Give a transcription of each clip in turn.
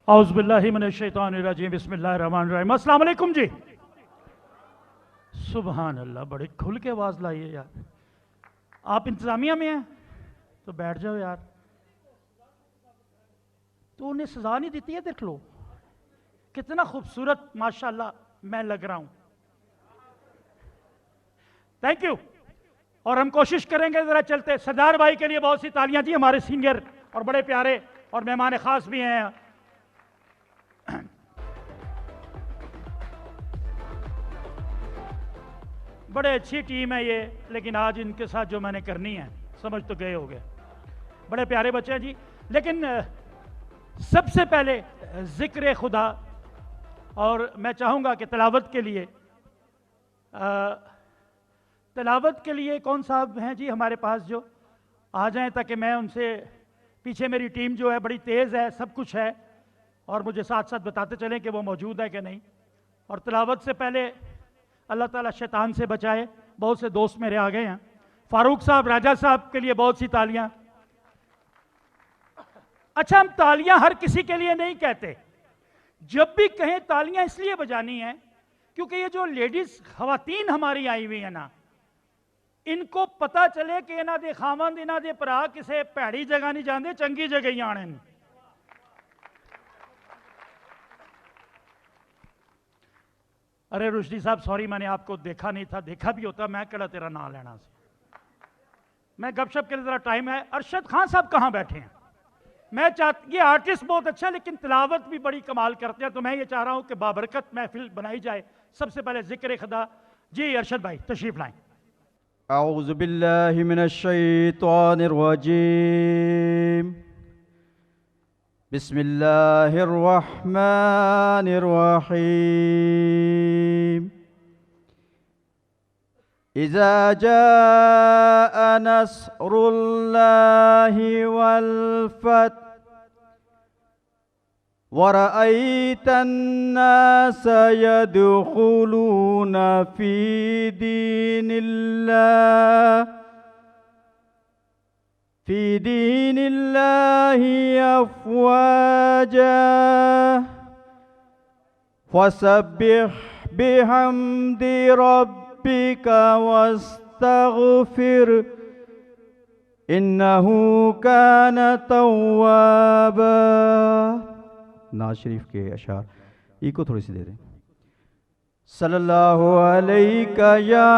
औज़ुबिल्लाहि मिनश्शैतानिर्रजीम बिस्मिल्लाहिर्रहमानिर्रहीम। अस्सलाम वालेकुम जी। सुभान अल्लाह, बड़ी खुल के आवाज़ लाई है यार। आप इंतज़ामिया में हैं तो बैठ जाओ यार। तो उन्हें सजा नहीं देती है, देख लो कितना खूबसूरत माशाल्लाह मैं लग रहा हूं। Thank you. और हम कोशिश करेंगे जरा चलते सरदार भाई के लिए बहुत सी तालियां जी, हमारे सीनियर और बड़े प्यारे और मेहमान खास भी हैं। बड़े अच्छी टीम है ये, लेकिन आज इनके साथ जो मैंने करनी है समझ तो गए हो गए। बड़े प्यारे बच्चे हैं जी। लेकिन सबसे पहले जिक्र खुदा, और मैं चाहूँगा कि तिलावत के लिए कौन साहब हैं जी हमारे पास जो आ जाएं, ताकि मैं उनसे, पीछे मेरी टीम जो है बड़ी तेज़ है, सब कुछ है, और मुझे साथ साथ बताते चलें कि वो मौजूद है कि नहीं। और तिलावत से पहले अल्लाह ताला शैतान से बचाए। बहुत से दोस्त मेरे आ गए हैं। फारूक साहब, राजा साहब के लिए बहुत सी तालियां। अच्छा, हम तालियां हर किसी के लिए नहीं कहते। जब भी कहें तालियां इसलिए बजानी है क्योंकि ये जो लेडीज खवातीन हमारी आई हुई है ना, इनको पता चले कि इन्हों के खावंद, इन्हों के भरा किसी भैड़ी जगह नहीं जाते, चंगी जगह ही आने। अरे रुश्दी साहब सॉरी, मैंने आपको देखा नहीं था, देखा भी होता मैं कड़ा तेरा नाम लेना से। मैं गपशप के लिए जरा टाइम है। अरशद खान साहब कहाँ बैठे हैं? मैं ये आर्टिस्ट बहुत अच्छा है लेकिन तिलावत भी बड़ी कमाल करते हैं, तो मैं ये चाह रहा हूं कि बाबरकत महफिल बनाई जाए। सबसे पहले जिक्र खुदा जी, अरशद भाई तशरीफ लाएं। अऊज़ु बिल्लाहि मिनश्शैतानिर रजीम। बिस्मिल्लाहिर रहमानिर रहीम। इज़ा जाअ नस्रुल्लाहि वल फथ वरअयत अन्नास यदखुलून फी दीनिल्लाहि अफ़वाजा फसब्बिह बिहम्दि रब्बिका वस्तग़फिर इन्नहु कान तव्वाबा। नाज शरीफ के अशार इको थोड़ी सी दे दें। सल्लल्लाहु अलैका या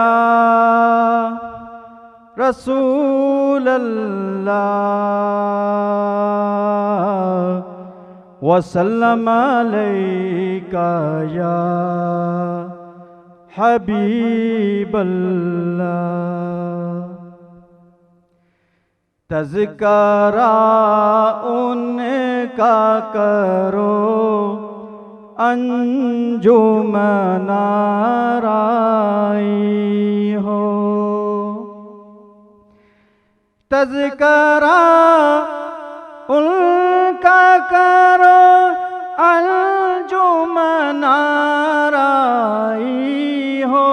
रसूल अल्लाह वसल्लम अलैका या हबीब अल्लाह। तज़किरा उनका करो अंजुमन आराई हो। तज़किरा उनका करो अंजुमन आराई हो।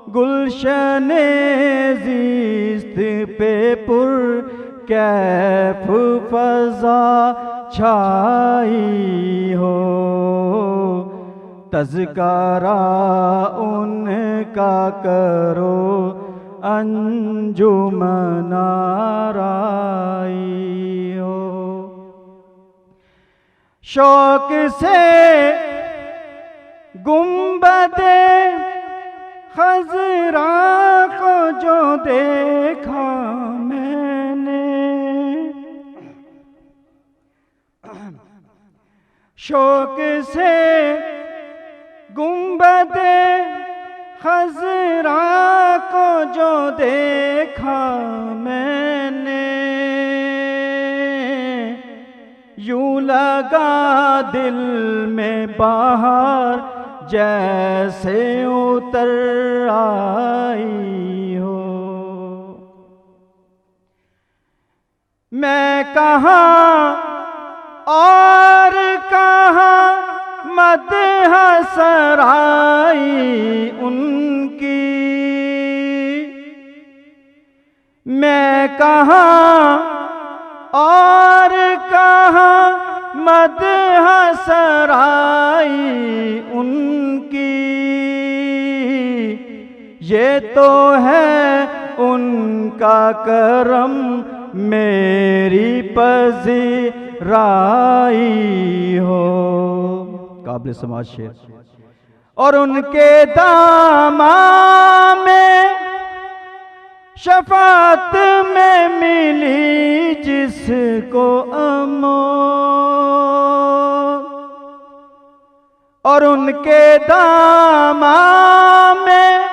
गुलशने ज़िस्त पे पुर कैफ फज़ा छाई हो। तज़किरा उनका करो अंजुमन आराई हो। शौक से गुंबदे खज़रा को जो देखा मैंने, शौक से गुंबदे खज़रा को जो देखा मैंने, यूं लगा दिल में बाहर जैसे उतर आई हो। मैं कहाँ और कहाँ मदह सराई उनकी, मैं कहाँ और कहाँ मदह सराई उनकी, ये तो है उनका करम मेरी पजीराई हो। काबिल समाज शेर। और उनके दामा में शफात में मिली जिसको अमो, और उनके दामा में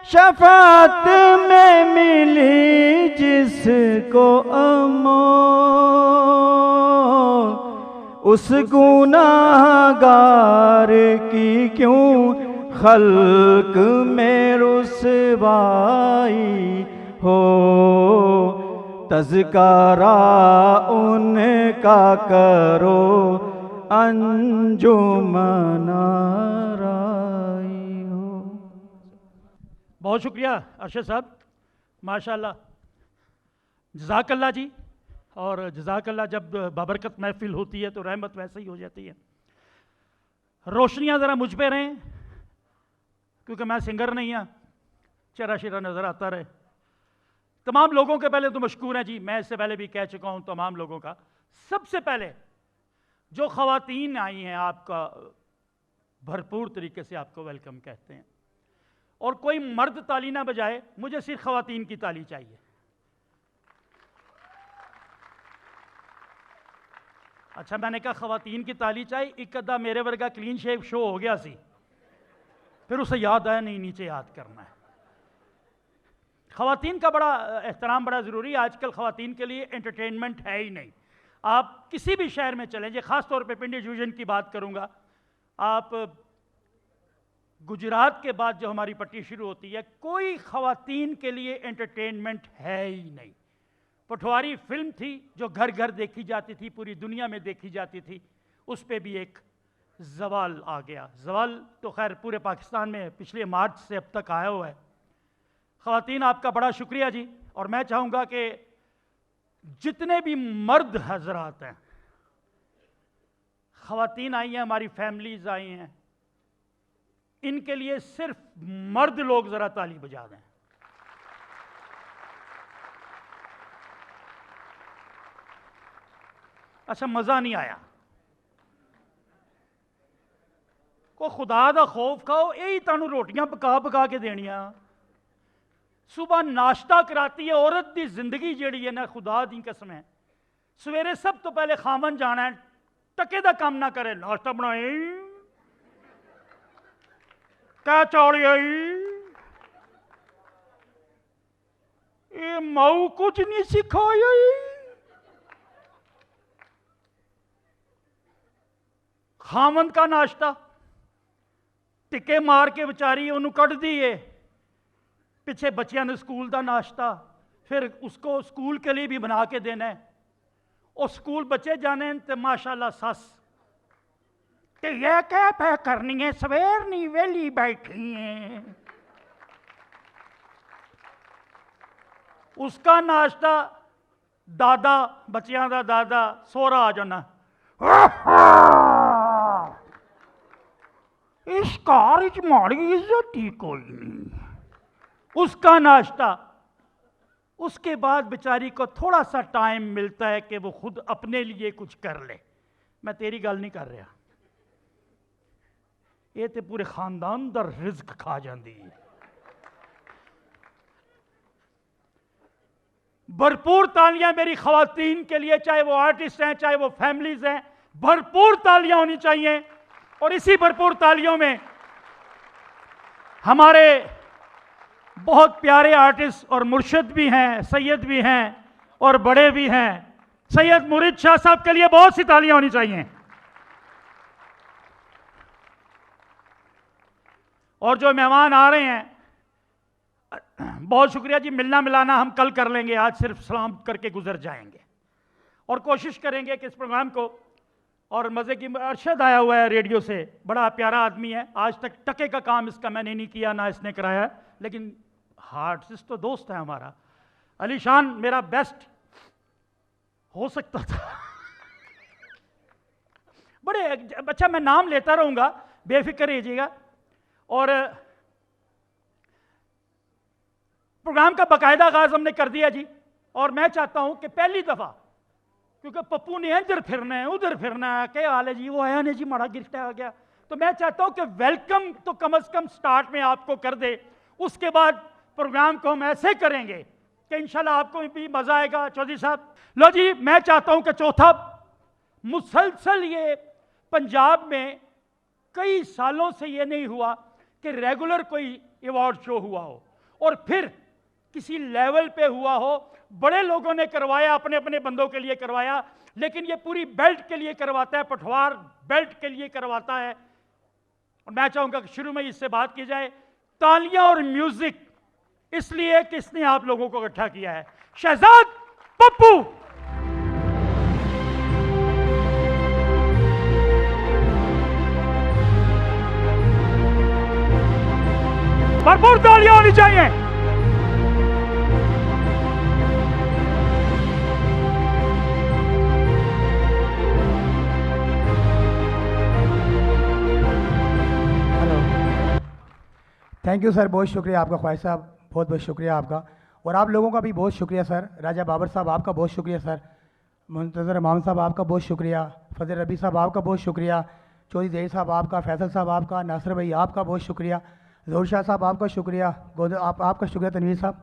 शफात में मिली जिसको अमो, उस गुनाहगार की क्यों खल्क में रुसवाई हो। तज़किरा उनका करो अंजुमन राई हो। बहुत शुक्रिया अरशद साहब, माशाल्लाह, जज़ाकल्लाह जी। और जज़ाकल्लाह, जब बाबरकत महफिल होती है तो रहमत वैसे ही हो जाती है। रोशनियाँ ज़रा मुझ पे रहें, क्योंकि मैं सिंगर नहीं हूँ, चेहरा शेरा नज़र आता रहे। तमाम लोगों के पहले तो मशकूर हैं जी, मैं इससे पहले भी कह चुका हूँ तमाम लोगों का। सबसे पहले जो ख़वातीन आई हैं, आपका भरपूर तरीके से आपको वेलकम कहते हैं। और कोई मर्द ताली ना बजाए, मुझे सिर्फ ख़वातीन की ताली चाहिए। अच्छा, मैंने कहा ख़वातीन की ताली चाहिए। एक अद्धा मेरे वर्गा क्लीन शेव शो हो गया सी, फिर उसे याद आया नहीं नीचे याद करना है। ख़वातीन का बड़ा एहतराम बड़ा ज़रूरी है। आजकल ख़वातीन के लिए एंटरटेनमेंट है ही नहीं। आप किसी भी शहर में चलें, जो ख़ास तौर पे पिंडी डिवीज़न की बात करूँगा, आप गुजरात के बाद जो हमारी पट्टी शुरू होती है, कोई ख़वातीन के लिए एंटरटेनमेंट है ही नहीं। पटवारी फिल्म थी जो घर घर देखी जाती थी, पूरी दुनिया में देखी जाती थी, उस पर भी एक जवाल आ गया। जवाल तो खैर पूरे पाकिस्तान में पिछले मार्च से अब तक आया हुआ है। ख़वातीन, आपका बड़ा शुक्रिया जी। और मैं चाहूँगा कि जितने भी मर्द हजरात हैं, ख़वातीन आई हैं, हमारी फैमिलीज आई हैं, इनके लिए सिर्फ मर्द लोग ज़रा ताली बजा दें। अच्छा, मज़ा नहीं आया? को खुदा दा खौफ खाओ, यही तानू रोटियां पका पका के देनियां। सुबह नाश्ता कराती है औरत की जिंदगी जिहड़ी है ना, खुदा दी कसम है। सवेरे सब तो पहले खावन जाना है, टके दा काम ना करे, नाश्ता बनाए क्या चौड़ी आई, ये माऊ कुछ नहीं सिखाया। खामन का नाश्ता टिके मार के बेचारी उन्होंने कढ़ दिए। पिछे बच्चों ने स्कूल का नाश्ता, फिर उसको स्कूल के लिए भी बना के देना है। और स्कूल बच्चे जाने तो माशाल्लाह सस तो यह क्या पे करनी है, सवेर नहीं वेली बैठी है। उसका नाश्ता दादा, बच्चों का दादा सोहरा आ जाना, इस कार च माड़ी इज्जत ही कोई नहीं। उसका नाश्ता। उसके बाद बेचारी को थोड़ा सा टाइम मिलता है कि वो खुद अपने लिए कुछ कर ले। मैं तेरी गल नहीं कर रहा, ये तो पूरे खानदान दा रिज़्क खा जाती है। भरपूर तालियां मेरी ख़वातीन के लिए, चाहे वो आर्टिस्ट हैं चाहे वो फैमिलीज हैं, भरपूर तालियां होनी चाहिए। और इसी भरपूर तालियों में हमारे बहुत प्यारे आर्टिस्ट और मुर्शिद भी हैं, सैयद भी हैं और बड़े भी हैं। सैयद मुरीद शाह साहब के लिए बहुत सी तालियां होनी चाहिए। और जो मेहमान आ रहे हैं, बहुत शुक्रिया जी। मिलना मिलाना हम कल कर लेंगे, आज सिर्फ सलाम करके गुजर जाएंगे। और कोशिश करेंगे कि इस प्रोग्राम को, और मज़े की, अरशद आया हुआ है रेडियो से, बड़ा प्यारा आदमी है। आज तक टके का काम इसका मैंने नहीं किया, ना इसने कराया, लेकिन आर्टिस्ट तो दोस्त है हमारा। अली शान मेरा बेस्ट हो सकता था। बड़े अच्छा, मैं नाम लेता रहूंगा, बेफिक्र रहिएगा। और प्रोग्राम का बाकायदा आगाज हमने कर दिया जी। और मैं चाहता हूं कि पहली दफा, क्योंकि पप्पू ने इधर फिरना है उधर फिरना है, क्या हाल है जी, वो आया नहीं जी, माड़ा गिफ्ट आ गया, तो मैं चाहता हूं कि वेलकम तो कम से कम स्टार्ट में आपको कर दे। उसके बाद प्रोग्राम को हम ऐसे करेंगे कि इंशाल्लाह आपको भी मजा आएगा। चौधरी साहब, लो जी, मैं चाहता हूं कि चौथा, मुसलसल ये पंजाब में कई सालों से ये नहीं हुआ कि रेगुलर कोई अवार्ड शो हुआ हो और फिर किसी लेवल पे हुआ हो। बड़े लोगों ने करवाया, अपने अपने बंदों के लिए करवाया, लेकिन ये पूरी बेल्ट के लिए करवाता है, पठवार बेल्ट के लिए करवाता है। और मैं चाहूंगा कि शुरू में इससे बात की जाए। तालियां और म्यूजिक इसलिए कि इसने आप लोगों को इकट्ठा किया है। शहजाद पप्पू। भरपूर तालियां होनी चाहिए। थैंक यू सर, बहुत शुक्रिया आपका ख्वाहिश साहब, बहुत बहुत शुक्रिया आपका। और आप लोगों का भी बहुत शुक्रिया सर। राजा बाबर साहब आपका बहुत शुक्रिया सर। मुंतज़र इमाम साहब आपका बहुत शुक्रिया। फजल रबी साहब आपका बहुत शुक्रिया। चौधरी जहीर साहब आपका, फैसल साहब आपका, नासिर भाई आपका बहुत शुक्रिया, ज़हूर शाह साहब आपका शुक्रिया, आपका शुक्रिया, तनवीर साहब।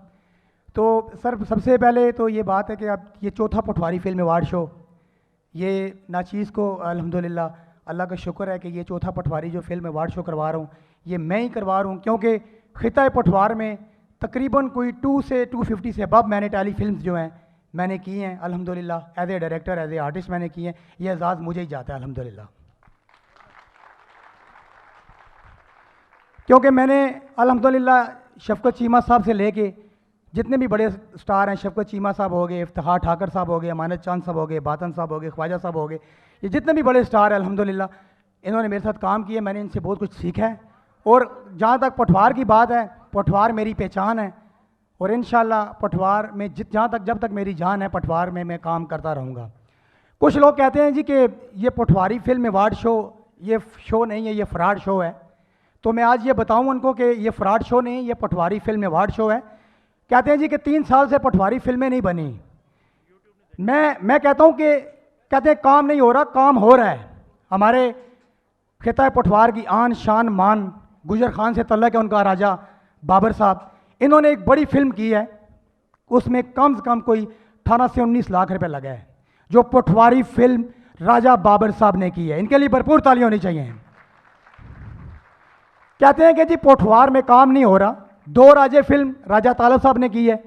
तो सर सबसे पहले तो ये बात है कि अब ये चौथा पटवारी फिल्म अवार्ड शो, ये नाचीज़ को अल्हम्दुलिल्लाह अल्लाह का शुक्र है कि ये चौथा पटवारी जो फिल्म अवार्ड शो करवा रहा हूँ, ये मैं ही करवा रहा हूँ, क्योंकि खिता पटवार में तकरीबन कोई 2 से 250 से अबव मैंने टेली फिल्म्स जो हैं मैंने की हैं अल्हम्दुलिल्लाह। As a director, as a artist मैंने की हैं। ये एजाज़ मुझे ही जाता है अल्हम्दुलिल्लाह, क्योंकि मैंने अल्हम्दुलिल्लाह शफकत चीमा साहब से लेके जितने भी बड़े स्टार हैं, शफकत चीमा साहब हो गए, इफ्तिखार ठाकर साहब हो गए, अमानत चांद साहब हो गए, बातन साहब हो गए, ख्वाजा साहब हो गए, ये जितने भी बड़े स्टार हैं अल्हम्दुलिल्लाह इन्होंने मेरे साथ काम किया, मैंने इनसे बहुत कुछ सीखा है। और जहाँ तक पटवार की बात है, पटवार मेरी पहचान है और इंशाल्लाह पटवार में जहाँ तक जब तक मेरी जान है पटवार में मैं काम करता रहूँगा। कुछ लोग कहते हैं जी कि ये पटवारी फिल्म अवार्ड शो ये शो नहीं है, ये फ्रॉड शो है। तो मैं आज ये बताऊँ उनको कि ये फ्रॉड शो नहीं, ये पटवारी फिल्म अवार्ड शो है। कहते हैं जी कि 3 साल से पटवारी फिल्में नहीं बनी। मैं कहता हूँ कि कहते हैं काम नहीं हो रहा, काम हो रहा है। हमारे खिता पटवार की आन शान मान गुजर खान से तल्लक है उनका, राजा बाबर साहब, इन्होंने एक बड़ी फिल्म की है, उसमें कम से कम कोई 18 से 19 लाख रुपए लगा है, जो पटवारी फिल्म राजा बाबर साहब ने की है। इनके लिए भरपूर तालियां होनी चाहिए। कहते हैं कि जी पटवार में काम नहीं हो रहा। 2 राजे फिल्म राजा तालब साहब ने की है,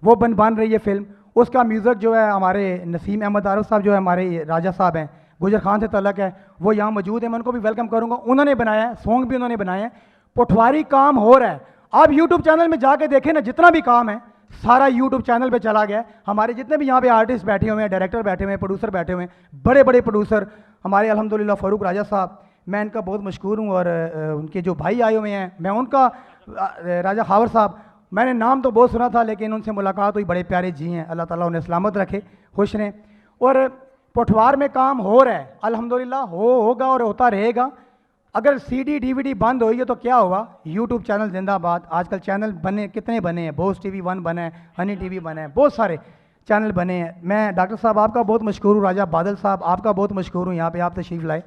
वो बन रही है फिल्म। उसका म्यूज़िक जो है हमारे नसीम अहमद आरफ साहब जो है हमारे राजा साहब हैं, गुजर खान से तल्लक है, वो यहाँ मौजूद है, मैं उनको भी वेलकम करूँगा। उन्होंने बनाया है, सॉन्ग भी उन्होंने बनाए हैं। पटवारी काम हो रहा है। आप यूट्यूब चैनल में जाके देखें ना, जितना भी काम है सारा यूट्यूब चैनल पे चला गया है। हमारे जितने भी यहाँ पे आर्टिस्ट बैठे हुए हैं, डायरेक्टर बैठे हुए हैं, प्रोड्यूसर बैठे हुए हैं, बड़े बड़े प्रोड्यूसर हमारे अल्हम्दुलिल्लाह फ़ारूक राजा साहब, मैं इनका बहुत मशहूर हूँ। और उनके जो भाई आए हुए हैं, मैं उनका राजा खावर साहब, मैंने नाम तो बहुत सुना था लेकिन उनसे मुलाकात हुई, बड़े प्यारे जी हैं, अल्लाह ताला उन्हें सलामत रखे, खुश रहें। और पटवार में काम हो रहा है अल्हम्दुलिल्लाह, होगा और होता रहेगा। अगर CD DVD बंद होगी तो क्या होगा, यूट्यूब चैनल जिंदाबाद। आजकल चैनल बने, कितने बने हैं, बोस TV 1 बना है, हनी TV बना है, बहुत सारे चैनल बने हैं। मैं डॉक्टर साहब आपका बहुत मशहूर हूँ, राजा बादल साहब आपका बहुत मशहूर हूँ, यहाँ पे आप तशरीफ़ लाए।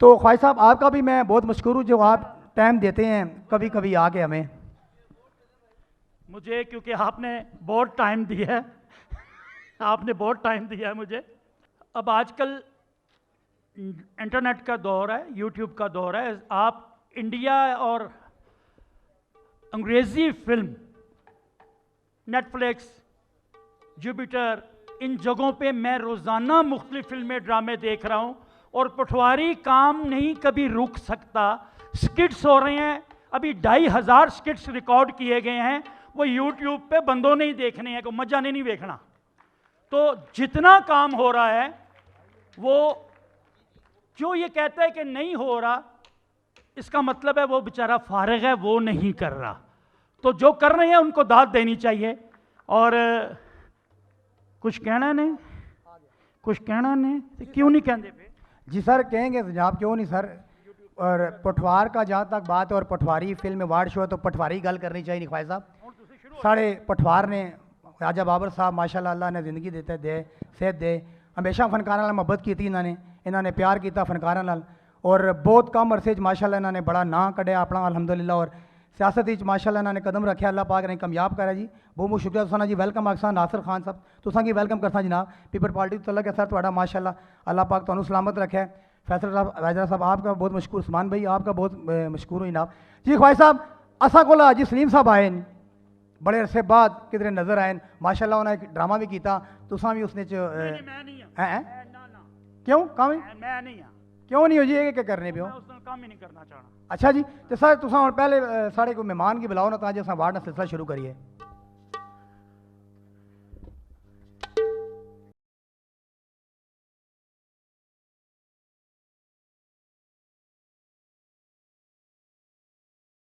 तो ख्वाहिश साहब आपका भी मैं बहुत मशहूर हूँ, जो आप टाइम देते हैं कभी कभी आके हमें। मुझे क्योंकि आपने बहुत टाइम दिया है आपने बहुत टाइम दिया है मुझे। अब आजकल इंटरनेट का दौर है, यूट्यूब का दौर है। आप इंडिया और अंग्रेज़ी फिल्म, नेटफ्लिक्स, जुपिटर, इन जगहों पे मैं रोज़ाना मुख्तलिफ फिल्में, ड्रामे देख रहा हूँ और पटवारी काम नहीं कभी रुक सकता। स्किट्स हो रहे हैं, अभी 2500 स्किट्स रिकॉर्ड किए गए हैं, वो यूट्यूब पे बंदों ने ही देखने हैं, को मजा नहीं देखना। तो जितना काम हो रहा है, वो जो ये कहता है कि नहीं हो रहा, इसका मतलब है वो बेचारा फारिग है, वो नहीं कर रहा। तो जो कर रहे हैं उनको दाद देनी चाहिए। और कुछ कहना नहीं, कुछ कहना ने ते क्यों नहीं कहते पे? जी सर कहेंगे जनाब, क्यों नहीं सर। और पठवार का जहाँ तक बात है, और पठवारी फिल्म अवार्ड शो है तो पठवारी गल करनी चाहिए ख्वाजा साहब। साढ़े पठवार ने राजा बाबर साहब माशाल्लाह अल्लाह ने ज़िंदगी देते दे, सेहत दे, हमेशा फनकारां नाल मुहब्बत की इन्होंने प्यार किया फनकारां नाल, और बहुत कम अरसे माशाल्लाह इन्होंने बड़ा नां कढ़िया अपना अल्हम्दुलिल्लाह। और सियासत माशाल्लाह इन्होंने कदम रखे, अल्लाह पाक ने कामयाब करा जी। बहुत बहुत शुक्रिया तुसां जी। वेलकम आखसा नासिर खान साहब, तुसां की वेलकम करसा जनाब। पीपल पार्टी तो लगे सर थोड़ा माशाल्लाह, अल्लाह पाक तुहानू सलामत रखे। फैसल साहब वैजरा साहब आपका बहुत मशकूर, उस्मान भाई आपका बहुत मशकूर हुई जनाब जी। ख्वाजा साहब असा कोल अज सलीम साहब आए न, बड़े अरसे बाद किधरे नज़र आए माशाल्लाह, उन्हें एक ड्रामा भी किया, तुसां भी उसने मैं नहीं हैं ना ना क्यों काम मैं नहीं हाँ, क्यों नहीं हो जी, ये क्या करने पे हो? मैं उस नाल काम ही नहीं करना चाहना। अच्छा जी, तो सर तुसां हुण पहले साढ़े कोई मेहमान की बुलाओ ना, तां जे असां वार्ड नाल सिलसिला शुरू करिए।